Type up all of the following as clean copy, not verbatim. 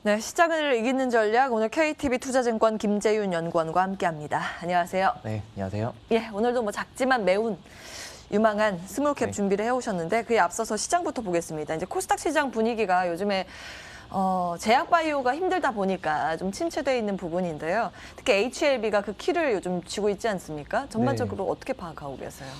네, 시장을 이기는 전략 오늘 KTB 투자증권 김재윤 연구원과 함께합니다. 안녕하세요. 네, 안녕하세요. 예, 오늘도 뭐 작지만 매운 유망한 스몰캡 네. 준비를 해오셨는데 그에 앞서서 시장부터 보겠습니다. 이제 코스닥 시장 분위기가 요즘에 제약바이오가 힘들다 보니까 좀 침체돼 있는 부분인데요. 특히 HLB가 그 키를 요즘 쥐고 있지 않습니까? 전반적으로 어떻게 파악하고 계세요?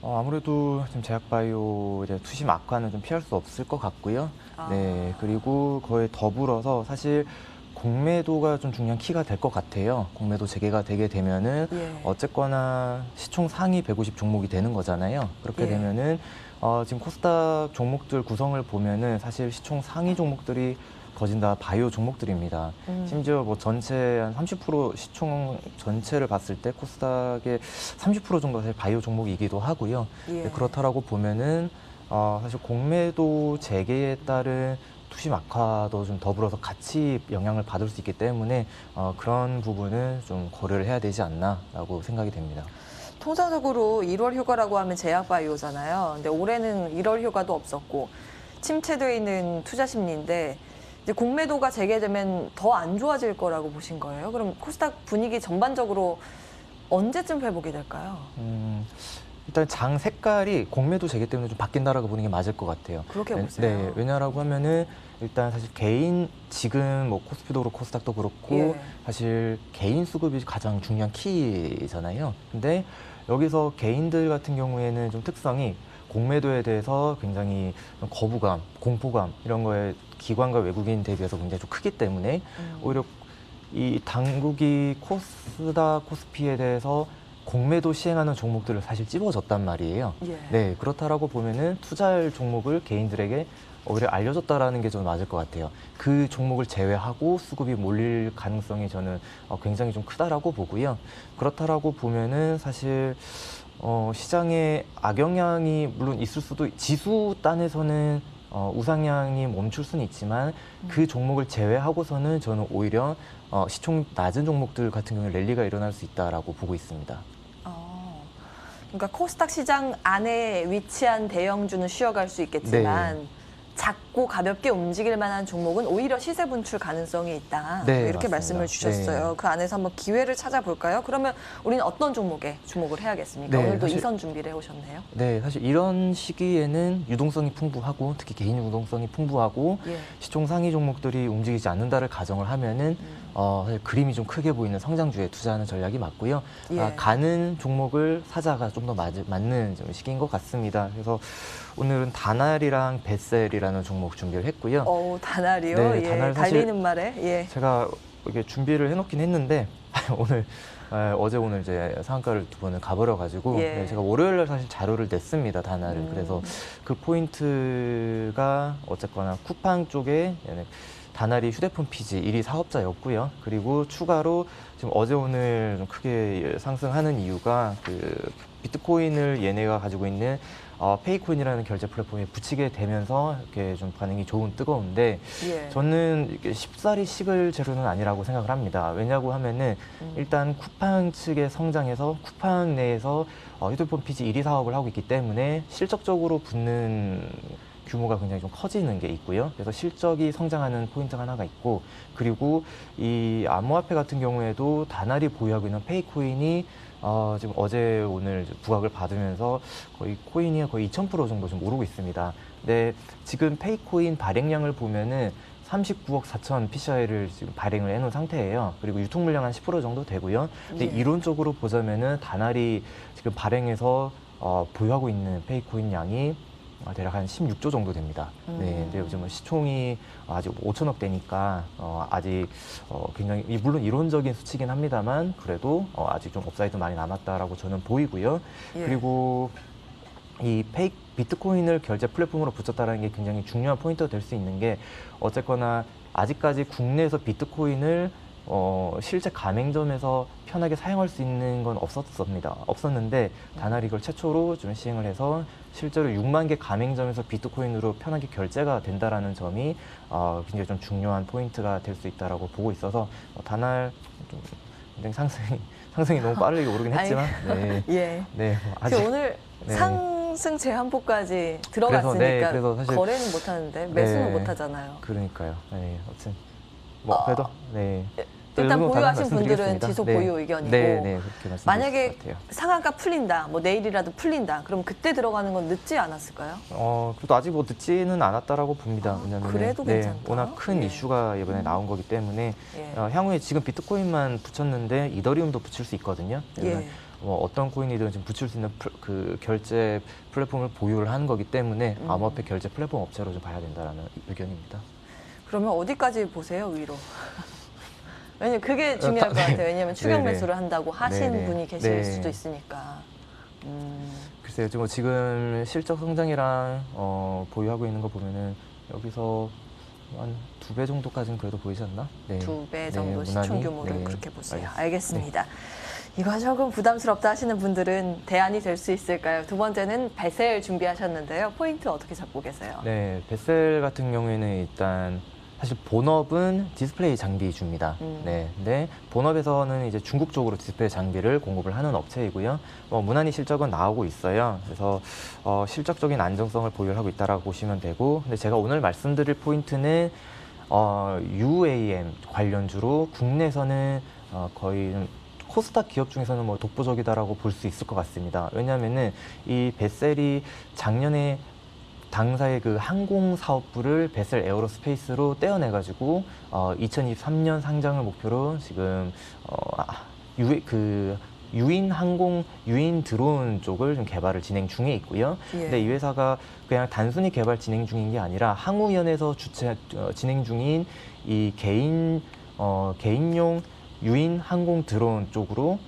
아무래도 지금 제약바이오 이제 투심 악화는 좀 피할 수 없을 것 같고요. 네, 그리고 거에 더불어서 사실 공매도가 좀 중요한 키가 될 것 같아요. 공매도 재개가 되게 되면은 어쨌거나 시총 상위 150 종목이 되는 거잖아요. 그렇게 되면은 지금 코스닥 종목들 구성을 보면은 사실 시총 상위 종목들이 거진 다 바이오 종목들입니다. 심지어 뭐 전체 한 30% 시총 전체를 봤을 때 코스닥의 30% 정도 사실 바이오 종목이기도 하고요. 네, 그렇다라고 보면은 사실 공매도 재개에 따른 투심 악화도 좀 더불어서 같이 영향을 받을 수 있기 때문에 그런 부분은 좀 고려를 해야 되지 않나라고 생각이 됩니다. 통상적으로 1월 휴가라고 하면 제약바이오잖아요. 근데 올해는 1월 휴가도 없었고 침체되어 있는 투자 심리인데 이제 공매도가 재개되면 더 안 좋아질 거라고 보신 거예요? 그럼 코스닥 분위기 전반적으로 언제쯤 회복이 될까요? 일단 장 색깔이 공매도 재개 때문에 좀 바뀐다라고 보는 게 맞을 것 같아요. 그렇게 보세요. 네, 왜냐라고 하면은 일단 사실 개인 지금 뭐 코스피도 그렇고 코스닥도 그렇고 사실 개인 수급이 가장 중요한 키잖아요. 근데 여기서 개인들 같은 경우에는 좀 특성이 공매도에 대해서 굉장히 거부감, 공포감 이런 거에 기관과 외국인 대비해서 굉장히 좀 크기 때문에 오히려 이 당국이 코스닥, 코스피에 대해서 공매도 시행하는 종목들을 사실 찝어줬단 말이에요. 네, 그렇다라고 보면은 투자할 종목을 개인들에게 오히려 알려줬다라는 게 좀 맞을 것 같아요. 그 종목을 제외하고 수급이 몰릴 가능성이 저는 굉장히 좀 크다라고 보고요. 그렇다라고 보면은 사실 시장에 악영향이 물론 있을 수도 지수 단에서는 우상향이 멈출 수는 있지만 그 종목을 제외하고서는 저는 오히려 시총 낮은 종목들 같은 경우에 랠리가 일어날 수 있다라고 보고 있습니다. 그러니까 코스닥 시장 안에 위치한 대형주는 쉬어갈 수 있겠지만 작고 가볍게 움직일 만한 종목은 오히려 시세 분출 가능성이 있다. 네, 이렇게 맞습니다. 말씀을 주셨어요. 그 안에서 한번 기회를 찾아볼까요? 그러면 우리는 어떤 종목에 주목을 해야겠습니까? 오늘도 사실, 이선 준비를 해오셨네요. 네, 사실 이런 시기에는 유동성이 풍부하고 특히 개인 유동성이 풍부하고 시총 상위 종목들이 움직이지 않는다를 가정을 하면은 사실 그림이 좀 크게 보이는 성장주에 투자하는 전략이 맞고요. 가는 종목을 사자가 좀 더 맞는 시기인 것 같습니다. 그래서 오늘은 다날이랑 벳셀이라는 종목 준비를 했고요. 다날이요? 네, 다날 달리는 말에. 제가 이렇게 준비를 해놓긴 했는데 오늘 어제 오늘 이제 상한가를 두 번을 가버려가지고 제가 월요일날 사실 자료를 냈습니다, 다날을. 그래서 그 포인트가 어쨌거나 쿠팡 쪽에 다날이 휴대폰 피지 1위 사업자였고요. 그리고 추가로 지금 어제 오늘 좀 크게 상승하는 이유가 그 비트코인을 얘네가 가지고 있는 페이코인이라는 결제 플랫폼에 붙이게 되면서 이렇게 좀 반응이 좋은 뜨거운데 저는 이게 쉽사리 식을 재료는 아니라고 생각을 합니다. 왜냐고 하면은 일단 쿠팡 측의 성장에서 쿠팡 내에서 휴대폰 피지 1위 사업을 하고 있기 때문에 실적적으로 붙는 규모가 굉장히 좀 커지는 게 있고요. 그래서 실적이 성장하는 포인트가 하나가 있고, 그리고 이 암호화폐 같은 경우에도 다날이 보유하고 있는 페이코인이 지금 어제 오늘 부각을 받으면서 거의 코인이 거의 2000% 정도 좀 오르고 있습니다. 근데 지금 페이코인 발행량을 보면은 39억 4천 PCI를 지금 발행을 해놓은 상태예요. 그리고 유통 물량 한 10% 정도 되고요. 근데 이론적으로 보자면은 다날이 지금 발행해서 보유하고 있는 페이코인 양이 대략 한 16조 정도 됩니다. 네, 근데 요즘은 시총이 아직 5천억 대니까 아직 굉장히 물론 이론적인 수치긴 합니다만 그래도 아직 좀 업사이드 많이 남았다라고 저는 보이고요. 그리고 이 비트코인을 결제 플랫폼으로 붙였다는 게 굉장히 중요한 포인트가 될 수 있는 게 어쨌거나 아직까지 국내에서 비트코인을 실제 가맹점에서 편하게 사용할 수 있는 건 없었는데 다날이 이걸 최초로 좀 시행을 해서 실제로 6만 개 가맹점에서 비트코인으로 편하게 결제가 된다라는 점이 굉장히 좀 중요한 포인트가 될 수 있다라고 보고 있어서 다날 좀 굉장히 상승이 너무 빠르게 오르긴 했지만 아직 오늘 상승 제한폭까지 들어갔으니까 그래서 사실 거래는 못 하는데 매수는 못 하잖아요. 그러니까요. 아무튼 뭐 그래도 네. 일단 이 정도 보유하신 분들은 말씀드리겠습니다. 지속 네. 보유 의견이고 네, 네, 그렇게 말씀드릴 만약에 것 같아요. 상한가 풀린다, 뭐 내일이라도 풀린다, 그럼 그때 들어가는 건 늦지 않았을까요? 그래도 아직 뭐 늦지는 않았다고 봅니다. 왜냐하면 그래도 괜찮다. 워낙 큰 예. 이슈가 이번에 나온 거기 때문에 예. 향후에 지금 비트코인만 붙였는데 이더리움도 붙일 수 있거든요. 예. 어떤 코인이든 지금 붙일 수 있는 그 결제 플랫폼을 보유를 하는 거기 때문에 암호화폐 결제 플랫폼 업체로 좀 봐야 된다라는 의견입니다. 그러면 어디까지 보세요, 위로? 왜냐면 그게 중요할 것 같아요. 왜냐면 추격 네네. 매수를 한다고 하신 네네. 분이 계실 네. 수도 있으니까. 글쎄요, 지금 실적 성장이랑 보유하고 있는 거 보면은 여기서 한 2배 정도까지는 그래도 보이지 않나? 네. 2배 정도 네, 시총 무난히. 규모를 네. 그렇게 보세요. 알겠습니다. 알겠습니다. 이거 조금 부담스럽다 하시는 분들은 대안이 될 수 있을까요? 두 번째는 베셀 준비하셨는데요. 포인트 어떻게 잡고 계세요? 네, 베셀 같은 경우에는 일단 사실 본업은 디스플레이 장비 줍니다. 네, 근데 본업에서는 이제 중국 쪽으로 디스플레이 장비를 공급을 하는 업체이고요. 무난히 실적은 나오고 있어요. 그래서 실적적인 안정성을 보유하고 있다라고 보시면 되고, 근데 제가 오늘 말씀드릴 포인트는 UAM 관련주로 국내에서는 거의 코스닥 기업 중에서는 뭐 독보적이다라고 볼 수 있을 것 같습니다. 왜냐하면은 이 베셀이 작년에 당사의 그 항공 사업부를 베셀 에어로스페이스로 떼어내가지고 2023년 상장을 목표로 지금 유인 드론 쪽을 좀 개발을 진행 중에 있고요. 예. 근데 이 회사가 그냥 단순히 개발 진행 중인 게 아니라 항우위원회에서 진행 중인 이 개인용 유인 항공 드론 쪽으로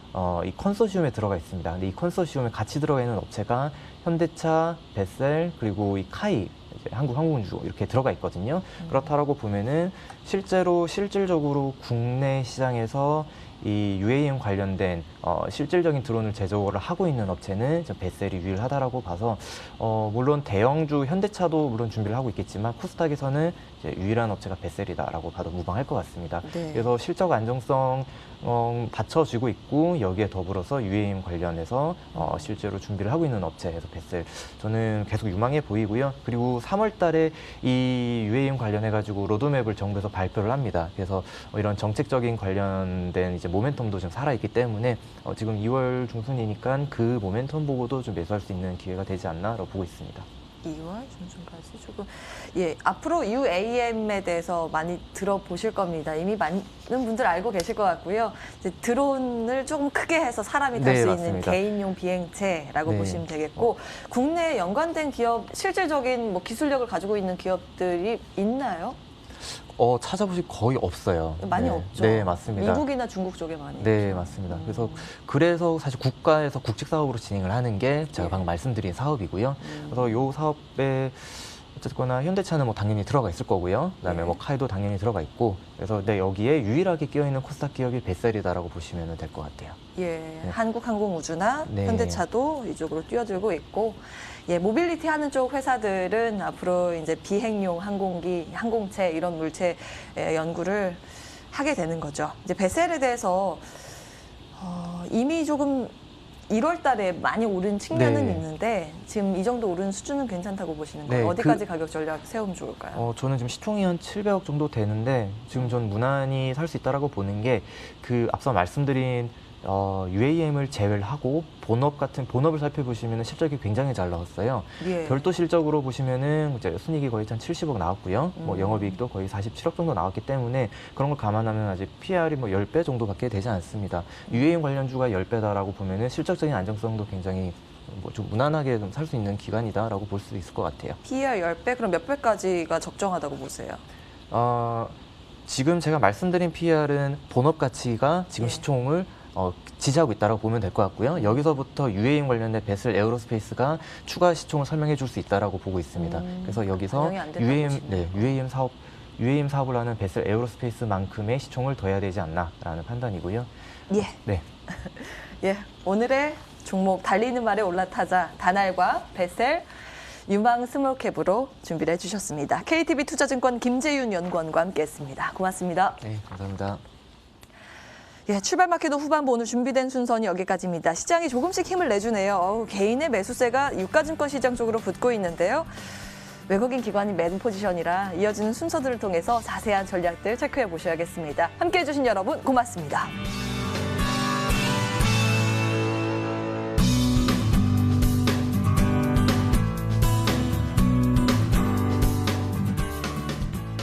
이 컨소시엄에 들어가 있습니다. 근데 이 컨소시엄에 같이 들어가 있는 업체가 현대차, 베셀, 그리고 이 카이, 한국항공우주 이렇게 들어가 있거든요. 그렇다라고 보면은 실질적으로 국내 시장에서 이 UAM 관련된 실질적인 드론을 제조를 하고 있는 업체는 베셀이 유일하다라고 봐서 물론 대형주 현대차도 물론 준비를 하고 있겠지만 코스닥에서는 이제 유일한 업체가 베셀이다라고 봐도 무방할 것 같습니다. 네. 그래서 실적 안정성 받쳐지고 있고 여기에 더불어서 UAM 관련해서 실제로 준비를 하고 있는 업체에서 베셀 저는 계속 유망해 보이고요. 그리고 3월 달에 이 UAM 관련해 가지고 로드맵을 정부에서 발표를 합니다. 그래서 이런 정책적인 관련된 이제 모멘텀도 좀 살아있기 때문에 지금 2월 중순이니까 그 모멘텀 보고도 좀 매수할 수 있는 기회가 되지 않나라고 보고 있습니다. 2월 중순까지 조금 앞으로 UAM에 대해서 많이 들어보실 겁니다. 이미 많은 분들 알고 계실 것 같고요. 이제 드론을 조금 크게 해서 사람이 탈 수 있는 맞습니다. 개인용 비행체라고 네. 보시면 되겠고 국내에 연관된 기업, 실질적인 뭐 기술력을 가지고 있는 기업들이 있나요? 찾아보실 거의 없어요. 많이 네. 없죠. 네, 맞습니다. 미국이나 중국 쪽에 많이 네, 있죠. 맞습니다. 그래서 사실 국가에서 국책 사업으로 진행을 하는 게 제가 예. 방금 말씀드린 사업이고요. 그래서 이 사업에 어쨌거나 현대차는 뭐 당연히 들어가 있을 거고요. 그다음에 예. 뭐 카이도 당연히 들어가 있고. 그래서 여기에 유일하게 끼어 있는 코스닥 기업이 베셀이다라고 보시면 될 것 같아요. 예, 한국항공우주나 네. 현대차도 이쪽으로 뛰어들고 있고, 모빌리티 하는 쪽 회사들은 앞으로 이제 비행용 항공기, 항공체 이런 물체 연구를 하게 되는 거죠. 이제 베셀에 대해서 이미 조금 1월 달에 많이 오른 측면은 네. 있는데 지금 이 정도 오른 수준은 괜찮다고 보시는 거예요? 네, 어디까지 가격 전략 세우면 좋을까요? 저는 지금 시총이 한 700억 정도 되는데 지금 전 무난히 살 수 있다라고 보는 게 그 앞서 말씀드린 UAM을 제외를 하고 본업을 살펴보시면 실적이 굉장히 잘 나왔어요. 예. 별도 실적으로 보시면은 이제 순이익이 거의 한 70억 나왔고요. 뭐 영업이익도 거의 47억 정도 나왔기 때문에 그런 걸 감안하면 아직 PR이 뭐 10배 정도밖에 되지 않습니다. UAM 관련주가 10배다라고 보면은 실적적인 안정성도 굉장히 뭐 좀 무난하게 좀 살 수 있는 기간이다라고 볼 수 있을 것 같아요. PER 10배? 그럼 몇 배까지가 적정하다고 보세요? 지금 제가 말씀드린 PR은 본업 가치가 지금 예. 시총을 지지하고 있다고 보면 될 것 같고요. 여기서부터 UAM 관련된 베슬 에어로스페이스가 추가 시총을 설명해 줄 수 있다고 보고 있습니다. 그래서 여기서 반영이 안 된다고 보시네요. UAM 사업을 하는 베슬 에어로스페이스만큼의 시총을 더 해야 되지 않나라는 판단이고요. 예. 네. 예, 오늘의 종목 달리는 말에 올라타자 다날과 베셀 유망 스몰캡으로 준비를 해주셨습니다. KTB 투자증권 김재윤 연구원과 함께했습니다. 고맙습니다. 네, 감사합니다. 예, 출발마켓도 후반부 오늘 준비된 순서는 여기까지입니다. 시장이 조금씩 힘을 내주네요. 개인의 매수세가 유가증권 시장 쪽으로 붙고 있는데요. 외국인 기관이 매도 포지션이라 이어지는 순서들을 통해서 자세한 전략들 체크해 보셔야겠습니다. 함께해 주신 여러분 고맙습니다.